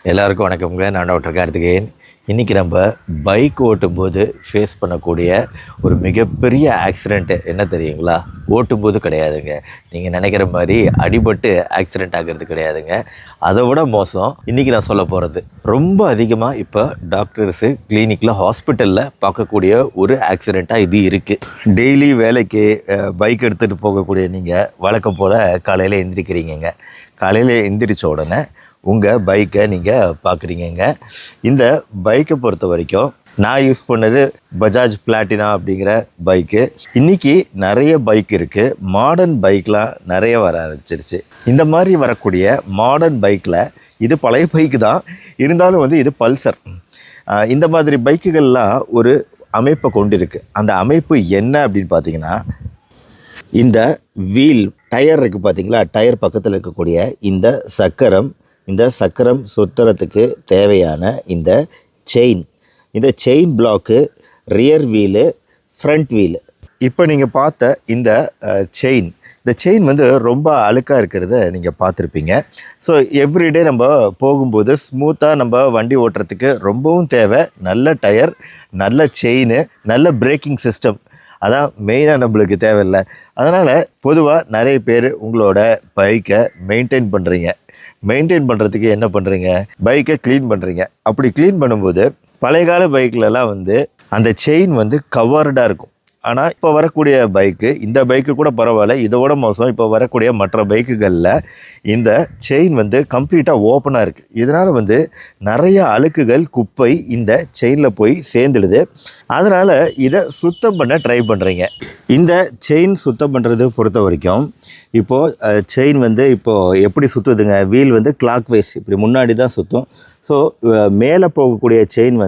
எல்லாருக்கும் வணக்கம்ங்க. நான் டாக்டர் கார்த்திகேயன். இன்றைக்கி நம்ம பைக் ஓட்டும்போது ஃபேஸ் பண்ணக்கூடிய ஒரு மிகப்பெரிய ஆக்சிடெண்ட்டு என்ன தெரியுங்களா? ஓட்டும்போது கிடையாதுங்க. நீங்கள் நினைக்கிற மாதிரி அடிபட்டு ஆக்சிடெண்ட் ஆகிறது கிடையாதுங்க. அதை விட மோசம் இன்றைக்கி நான் சொல்ல போகிறது ரொம்ப அதிகமாக இப்போ டாக்டர்ஸு கிளினிக்கில் ஹாஸ்பிட்டலில் பார்க்கக்கூடிய ஒரு ஆக்சிடெண்ட்டாக இது இருக்குது. டெய்லி வேலைக்கு பைக் எடுத்துகிட்டு போகக்கூடிய நீங்கள் வழக்கம் போல் காலையில் எந்திரிக்கிறீங்க. காலையில் எந்திரிச்ச உடனே உங்கள் பைக்கை நீங்கள் பார்க்குறீங்க. இந்த பைக்கை பொறுத்த வரைக்கும் நான் யூஸ் பண்ணது பஜாஜ் பிளாட்டினா அப்படிங்கிற பைக்கு. இன்றைக்கி நிறைய பைக் இருக்குது. மாடர்ன் பைக்லாம் நிறைய வர ஆரம்பிச்சிருச்சு. இந்த மாதிரி வரக்கூடிய மாடர்ன் பைக்கில் இது பழைய பைக்கு தான், இருந்தாலும் இது பல்சர். இந்த மாதிரி பைக்குகள்லாம் ஒரு அமைப்பை கொண்டு இருக்குது. அந்த அமைப்பு என்ன அப்படின்னு பார்த்தீங்கன்னா, இந்த வீல் டயர் இருக்குது பார்த்தீங்களா? டயர் பக்கத்தில் இருக்கக்கூடிய இந்த சக்கரம் சுத்துறதுக்கு தேவையான இந்த chain block, rear wheel, front wheel. இப்போ நீங்கள் பார்த்த இந்த செயின் ரொம்ப அழுக்காக இருக்கிறத நீங்கள் பார்த்துருப்பீங்க. ஸோ எவ்ரிடே நம்ம போகும்போது ஸ்மூத்தாக நம்ம வண்டி ஓட்டுறதுக்கு ரொம்பவும் தேவை நல்ல டயர், நல்ல செயின், நல்ல பிரேக்கிங் சிஸ்டம். அதான் மெயினாக நம்மளுக்கு தேவையில்லை. அதனால் பொதுவாக நிறைய பேர் உங்களோட பைக்கை மெயின்டைன் பண்ணுறதுக்கு என்ன பண்ணுறீங்க? பைக்கை க்ளீன் பண்ணுறீங்க. அப்படி க்ளீன் பண்ணும்போது பழைய கால பைக்கிலலாம் அந்த செயின் கவர்டாக இருக்கும். ஆனால் இப்போ வரக்கூடிய பைக்கு, இந்த பைக்கு கூட பரவாயில்ல, இதோட மோசம் இப்போ வரக்கூடிய மற்ற பைக்குகளில் இந்த செயின் கம்ப்ளீட்டாக ஓப்பனாக இருக்குது. இதனால் நிறைய அழுக்குகள், குப்பை இந்த செயினில் போய் சேர்ந்துடுது. அதனால் இதை சுத்தம் பண்ண ட்ரை பண்ணுறீங்க. இந்த செயின் சுத்தம் பண்ணுறது பொறுத்த வரைக்கும் இப்போது செயின் இப்போது எப்படி சுற்றுதுங்க? வீல் கிளாக் வைஸ் இப்படி முன்னாடி தான் சுற்றும். ஸோ மேலே போகக்கூடிய செயின்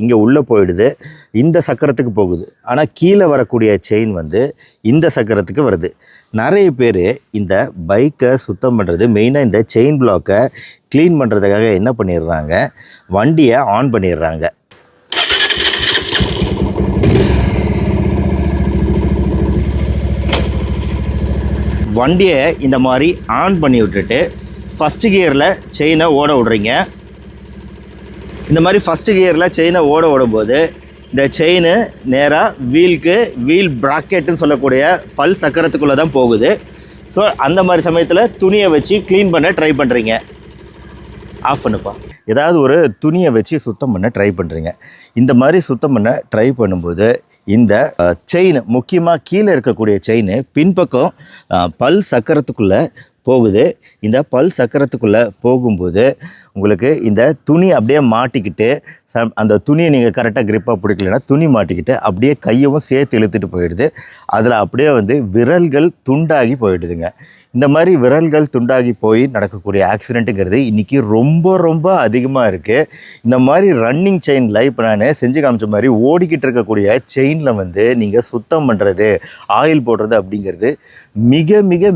இங்கே உள்ளே போயிடுது, இந்த சக்கரத்துக்கு போகுது. ஆனால் கீழே வரக்கூடிய செயின் இந்த சக்கரத்துக்கு வருது. நிறைய பேர் இந்த பைக்கை சுத்தம் பண்ணுறது மெயினாக இந்த செயின் பிளாக்கை க்ளீன் பண்ணுறதுக்காக என்ன பண்ணிடுறாங்க? வண்டியை ஆன் பண்ணிடுறாங்க. வண்டியை இந்த மாதிரி ஆன் பண்ணி விட்டுட்டு ஃபஸ்ட்டு கியரில் செயினை ஓட விடுறீங்க. இந்த மாதிரி ஃபஸ்ட்டு கியரில் செயினை ஓடும்போது இந்த செயின் நேராக வீல் ப்ராக்கெட்டுன்னு சொல்லக்கூடிய பல் சக்கரத்துக்குள்ளே தான் போகுது. ஸோ அந்த மாதிரி சமயத்தில் துணியை வச்சு க்ளீன் பண்ண ட்ரை பண்ணுறீங்க. ஆஃப் பண்ணுப்பா. ஏதாவது ஒரு துணியை வச்சு சுத்தம் பண்ண ட்ரை பண்ணுறீங்க. இந்த மாதிரி சுத்தம் பண்ண ட்ரை பண்ணும்போது இந்த செயின், முக்கியமாக கீழே இருக்கக்கூடிய செயின் பின்பக்கம் பல் சக்கரத்துக்குள்ளே போகுது. இந்த பல் சக்கரத்துக்குள்ளே போகும்போது உங்களுக்கு இந்த துணி அப்படியே மாட்டிக்கிட்டு, அந்த துணியை நீங்கள் கரெக்டாக க்ரிப்பாக பிடிக்கலன்னா துணி மாட்டிக்கிட்டு அப்படியே கையவும் சேர்த்து இழுத்துட்டு போயிடுது. அதில் அப்படியே விரல்கள் துண்டாகி போயிடுதுங்க. இந்த மாதிரி விரல்கள் துண்டாகி போய் நடக்கக்கூடிய ஆக்சிடெண்ட்டுங்கிறது இன்றைக்கி ரொம்ப அதிகமாக இருக்குது. இந்த மாதிரி ரன்னிங் செயினில் இப்போ நான் செஞ்சு காமிச்ச மாதிரி ஓடிக்கிட்டு இருக்கக்கூடிய செயினில் நீங்கள் சுத்தம் பண்ணுறது, ஆயில் போடுறது அப்படிங்கிறது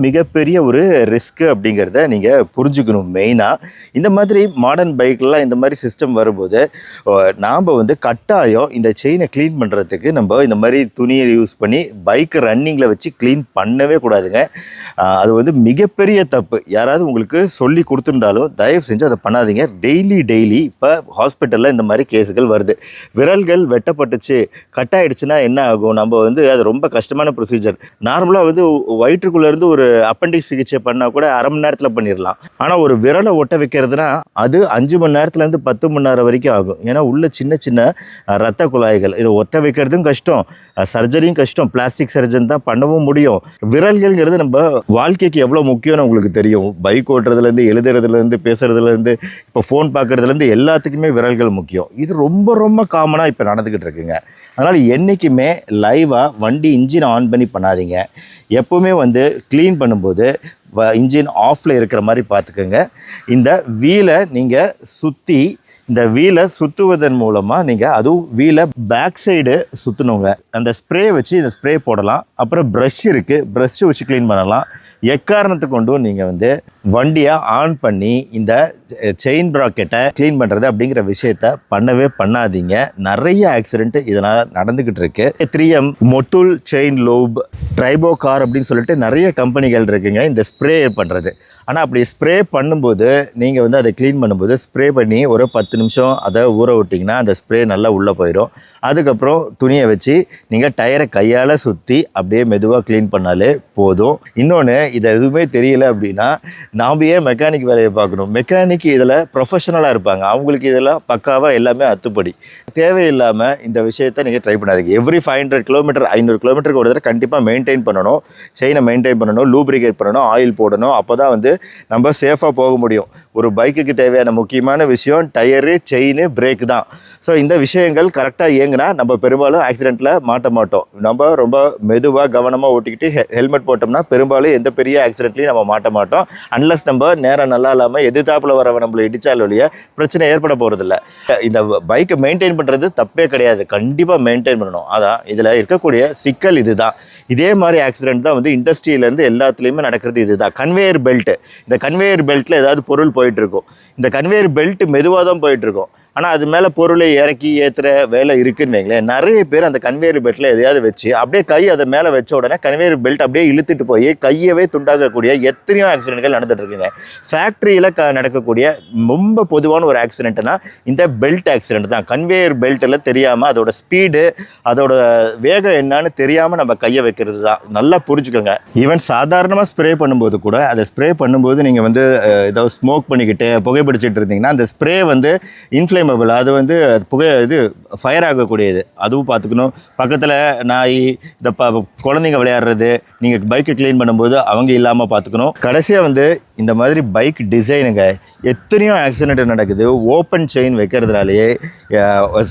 மிகப்பெரிய ஒரு ரிஸ்க்கு அப்படிங்கிறத நீங்கள் புரிஞ்சுக்கணும். மெயினாக இந்த மாதிரி மாடர்ன் பைக்லாம் இந்த மாதிரி சிஸ்டம் வரும்போது நாம் கட்டாயம் இந்த செயினை க்ளீன் பண்ணுறதுக்கு நம்ம இந்த மாதிரி துணியை யூஸ் பண்ணி பைக்கை ரன்னிங்கில் வச்சு க்ளீன் பண்ணவே கூடாதுங்க. அது மிகப்பெரிய தப்பு. யாராவது உங்களுக்கு சொல்லி கொடுத்துருந்தாலும் தயவு செஞ்சு அதை பண்ணாதீங்க. டெய்லி இப்போ ஹாஸ்பிட்டலில் இந்த மாதிரி கேஸுகள் வருது. விரல்கள் வெட்டப்பட்டுச்சு, கட் ஆகிடுச்சுன்னா என்ன ஆகும்? நம்ம அது ரொம்ப கஷ்டமான ப்ரொசீஜர். நார்மலாக வயிற்றுக்குள்ளேருந்து ஒரு அப்பெண்டிக்ஸ் சிகிச்சை பண்ணால் கூட அரை மணி நேரத்தில் பண்ணிடலாம். ஆனால் ஒரு விரலை ஒட்ட வைக்கிறதுனா அது 5 மணி நேரத்துலேருந்து 10 மணி நேரம் வரைக்கும் ஆகும். ஏன்னா உள்ள சின்ன ரத்த குழாய்கள், இதை ஒட்ட வைக்கிறதும் கஷ்டம், சர்ஜரியும் கஷ்டம். பிளாஸ்டிக் சர்ஜன் தான் பண்ணவும் முடியும். விரல்கள்ங்கிறது நம்ம வாழ்க்கைக்கு எவ்வளோ முக்கியம்னு உங்களுக்கு தெரியும். பைக் ஓட்டுறதுலேருந்து, எழுதுறதுலேருந்து, பேசுறதுலேருந்து, இப்போ ஃபோன் பார்க்குறதுலேருந்து எல்லாத்துக்குமே விரல்கள் முக்கியம். இது ரொம்ப காமனாக இப்போ நடந்துக்கிட்டு இருக்குங்க. அதனால் என்றைக்குமே லைவாக வண்டி இன்ஜின் ஆன் பண்ணி பண்ணாதீங்க. எப்போவுமே க்ளீன் பண்ணும்போது இன்ஜின் ஆஃபில் இருக்கிற மாதிரி பார்த்துக்கோங்க. இந்த வீலை நீங்கள் இந்த வீலை சுற்றுவதன் மூலமாக நீங்கள் அதுவும் வீலை பேக் சைடு சுற்றணுங்க. அந்த ஸ்ப்ரே வச்சு இந்த ஸ்ப்ரே போடலாம். அப்புறம் ப்ரஷ் இருக்குது, ப்ரஷ் வச்சு க்ளீன் பண்ணலாம். எக்காரணத்தை கொண்டும் நீங்கள் வண்டியை ஆன் பண்ணி இந்த செயின் ப்ராக்கெட்டை க்ளீன் பண்ணுறது அப்படிங்கிற விஷயத்த பண்ணவே பண்ணாதீங்க. நிறைய ஆக்சிடென்ட் இதனால் நடந்துக்கிட்டு இருக்கு. 3M மொத்துல் செயின் லூப், ட்ரைபோ கார் அப்படின்னு சொல்லிட்டு நிறைய கம்பெனிகள் இருக்குங்க இந்த ஸ்ப்ரே பண்ணுறது. ஆனால் அப்படி ஸ்ப்ரே பண்ணும்போது நீங்கள் வந்து அதை க்ளீன் பண்ணும்போது ஸ்ப்ரே பண்ணி ஒரு 10 நிமிஷம் அதை ஊற விட்டிங்கன்னா அந்த ஸ்ப்ரே நல்லா உள்ளே போயிடும். அதுக்கப்புறம் துணியை வச்சு நீங்கள் டயரை கையால் சுற்றி அப்படியே மெதுவாக க்ளீன் பண்ணாலே போதும். இன்னொன்று, இதை எதுவுமே தெரியல அப்படின்னா நாம் ஏன் மெக்கானிக் வேலையை பார்க்கணும்? மெக்கானிக் இதில் ப்ரொஃபஷனலாக இருப்பாங்க, அவங்களுக்கு இதெல்லாம் பக்காவாக எல்லாமே அத்துப்படி. தேவையில்லாமல் இந்த விஷயத்தை நீங்கள் ட்ரை பண்ணாதீங்க. எவ்ரி 500 கிலோமீட்டர் 500 கிலோமீட்டருக்கு ஒரு தடவை கண்டிப்பாக மெயின்டைன் பண்ணணும், செயினை மெயின்டைன் பண்ணணும், லூப்ரிகேட் பண்ணணும், ஆயில் போடணும். அப்போ தான் வந்து நம்ம சேஃபாக போக முடியும். ஒரு பைக்குக்கு தேவையான முக்கியமான விஷயம் டயரு, செயின், பிரேக் தான். ஸோ இந்த விஷயங்கள் கரெக்டாக இயங்கினா நம்ம பெரும்பாலும் ஆக்சிடெண்ட்டில் மாட்ட மாட்டோம். நம்ம ரொம்ப மெதுவாக கவனமாக ஓட்டிக்கிட்டு ஹெல்மெட் போட்டோம்னா பெரும்பாலும் எந்த பெரிய ஆக்சிடெண்ட்லையும் நம்ம மாட்ட மாட்டோம். அன்லஸ் நம்ம நேரம் நல்லா இல்லாமல் எதிர்த்தாப்பில் வரவன் நம்மளை இடித்தால் வழிய பிரச்சனை ஏற்பட போகிறதில்ல. இந்த பைக்கை மெயின்டைன் பண்ணுறது தப்பே கிடையாது, கண்டிப்பாக மெயின்டைன் பண்ணணும். அதான் இதில் இருக்கக்கூடிய சிக்கல் இதுதான். இதே மாதிரி ஆக்சிடெண்ட் தான் வந்து இண்டஸ்ட்ரியிலேருந்து எல்லாத்துலேயுமே நடக்கிறது இதுதான். கன்வேயர் பெல்ட்டு, இந்த கன்வேயர் பெல்ட்டில் ஏதாவது பொருள் போயிட்டுருக்கும். இந்த கன்வேயர் பெல்ட் மெதுவாக தான் போயிட்டுருக்கும். ஆனால் அது மேலே பொருளை இறக்கி ஏற்றுற வேலை இருக்குன்னு வைங்களேன். நிறைய பேர் அந்த கன்வேயர் பெல்ட்டில் எதையாவது வச்சு அப்படியே கை அதை மேலே வச்ச உடனே கன்வேயர் பெல்ட் அப்படியே இழுத்துட்டு போய் கையவே துண்டாக்கக்கூடிய எத்தனையோ ஆக்சிடென்ட்கள் நடந்துட்டு இருக்குங்க. ஃபேக்ட்ரியில் நடக்கக்கூடிய ரொம்ப பொதுவான ஒரு ஆக்சிடென்ட்னா இந்த பெல்ட் ஆக்சிடென்ட் தான். கன்வேயர் பெல்ட்டில் தெரியாமல் அதோட ஸ்பீடு, அதோட வேகம் என்னன்னு தெரியாமல் நம்ம கையை வைக்கிறது தான். நல்லா புரிஞ்சுக்கோங்க. ஈவன் சாதாரணமாக ஸ்ப்ரே பண்ணும்போது கூட அதை ஸ்ப்ரே பண்ணும்போது நீங்கள் வந்து ஏதாவது ஸ்மோக் பண்ணிக்கிட்டு புகைப்பிடிச்சிட்டு இருந்தீங்கன்னா அந்த ஸ்ப்ரே வந்து இன்ஃப்ளேமபிள், அது வந்து ஃபயர் ஆகக்கூடியது, அதுவும் பார்த்துக்கணும். பக்கத்தில் நாய், இந்த குழந்தைங்க விளையாடுறது, நீங்கள் பைக்கை க்ளீன் பண்ணும்போது அவங்க இல்லாமல் பார்த்துக்கணும். கடைசியாக வந்து இந்த மாதிரி பைக் டிசைனுங்க எத்தனையோ ஆக்சிடென்ட் நடக்குது. ஓப்பன் செயின் வைக்கிறதுனாலேயே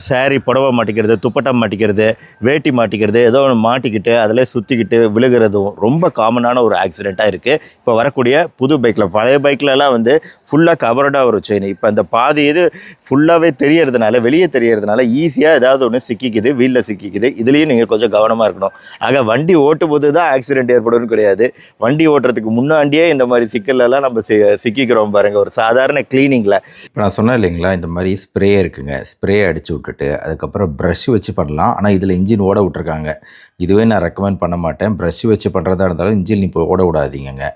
சாரி புடவை மாட்டிக்கிறது, துப்பட்டா மாட்டிக்கிறது, வேட்டி மாட்டிக்கிறது, ஏதோ ஒன்று மாட்டிக்கிட்டு அதில் சுற்றிக்கிட்டு விழுகிறதும் ரொம்ப காமனான ஒரு ஆக்சிடெண்ட்டாக இருக்குது இப்போ வரக்கூடிய புது பைக்கில். பழைய பைக்லலாம் வந்து ஃபுல்லாக கவர்டாக ஒரு செயின், இப்போ அந்த பாதி இது ஃபுல்லாகவே தெரியறதுனால, வெளியே தெரியறதுனால ஈஸியாக ஏதாவது ஒன்று சிக்கிக்குது, வீலில் சிக்கிக்குது. இதுலேயும் நீங்கள் கொஞ்சம் கவனமாக இருக்கணும். ஆக வண்டி ஓட்டும் போது தான் ஆக்சிடென்ட் ஏற்படும்னு கிடையாது, வண்டி ஓட்டுறதுக்கு முன்னாடியே இந்த மாதிரி சிக்கலெல்லாம் நம்ம சிக்கிக்கிறோம் பாருங்கள் ஒரு சாதாரண க்ளீனிங்கில். இப்போ நான் சொன்னேன் இல்லைங்களா, இந்த மாதிரி ஸ்ப்ரே இருக்குங்க. ஸ்ப்ரே அடித்து விட்டுட்டு அதுக்கப்புறம் ப்ரஷ் வச்சு பண்ணலாம். ஆனால் இதில் இன்ஜின் ஓட விட்ருக்காங்க. இதுவே நான் ரெக்கமெண்ட் பண்ண மாட்டேன். ப்ரஷ் வச்சு பண்ணுறதா இருந்தாலும் இன்ஜின் இப்போ ஓட விடாதீங்க.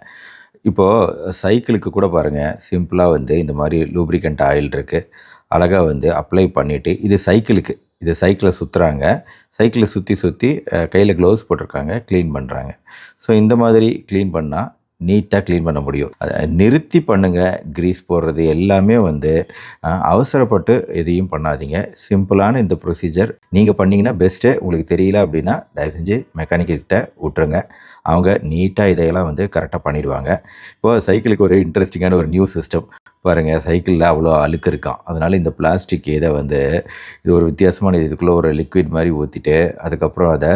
இப்போது சைக்கிளுக்கு கூட பாருங்கள், சிம்பிளாக வந்து இந்த மாதிரி லூப்ரிகண்ட் ஆயில் இருக்குது, அழகாக வந்து அப்ளை பண்ணிவிட்டு, இது சைக்கிளை சுற்றுறாங்க. சைக்கிளை சுற்றி கையில் க்ளவுஸ் போட்டிருக்காங்க, க்ளீன் பண்ணுறாங்க. ஸோ இந்த மாதிரி க்ளீன் பண்ணால் நீட்டாக க்ளீன் பண்ண முடியும். அதை நிறுத்தி பண்ணுங்கள். க்ரீஸ் போடுறது எல்லாமே வந்து அவசரப்பட்டு எதையும் பண்ணாதீங்க. சிம்பிளான இந்த ப்ரொசீஜர் நீங்கள் பண்ணிங்கன்னா பெஸ்ட்டு. உங்களுக்கு தெரியல அப்படின்னா தயவு செஞ்சு மெக்கானிக்கிட்ட விட்டுருங்க, அவங்க நீட்டாக இதையெல்லாம் வந்து கரெக்டாக பண்ணிடுவாங்க. இப்போது சைக்கிளுக்கு ஒரு இன்ட்ரெஸ்டிங்கான ஒரு நியூ சிஸ்டம் பாருங்கள். சைக்கிளில் அவ்வளோ அழுக்கு இருக்கான், அதனால் இந்த பிளாஸ்டிக் இதை வந்து இது ஒரு வித்தியாசமான இதுக்குள்ளே ஒரு லிக்விட் மாதிரி ஊற்றிட்டு அதுக்கப்புறம் அதை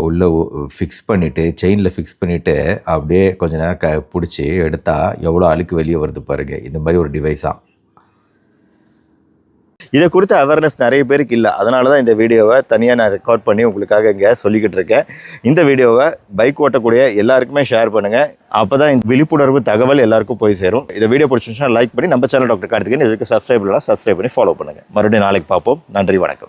உள்ளே ஃபிக்ஸ் பண்ணிவிட்டு செயினில் ஃபிக்ஸ் பண்ணிவிட்டு அப்படியே கொஞ்சம் நேரம் பிடிச்சி எடுத்தால் எவ்வளோ அழுக்கு வெளியே வருது பாருங்கள். இந்த மாதிரி ஒரு டிவைஸாக. இதை குறித்த அவேர்னஸ் நிறைய பேருக்கு இல்லை, அதனால தான் இந்த வீடியோவை தனியாக நான் ரெக்கார்ட் பண்ணி உங்களுக்காக இங்கே சொல்லிக்கிட்டு இருக்கேன். இந்த வீடியோவை பைக் ஓட்டக்கூடிய எல்லாருக்குமே ஷேர் பண்ணுங்கள், அப்போ தான் இந்த விழிப்புணர்வு தகவல் எல்லாருக்கும் போய் சேரும். இந்த வீடியோ பிடிச்சிருந்துச்சுன்னா லைக் பண்ணி நம்ம சேனல் டாக்டர் கார்த்திகேயன் இதுக்கு சப்ஸ்கிரைப் பண்ணலாம், சப்ஸ்கிரைப் பண்ணி ஃபாலோ பண்ணுங்கள். மறுபடியும் நாளைக்கு பார்ப்போம். நன்றி, வணக்கம்.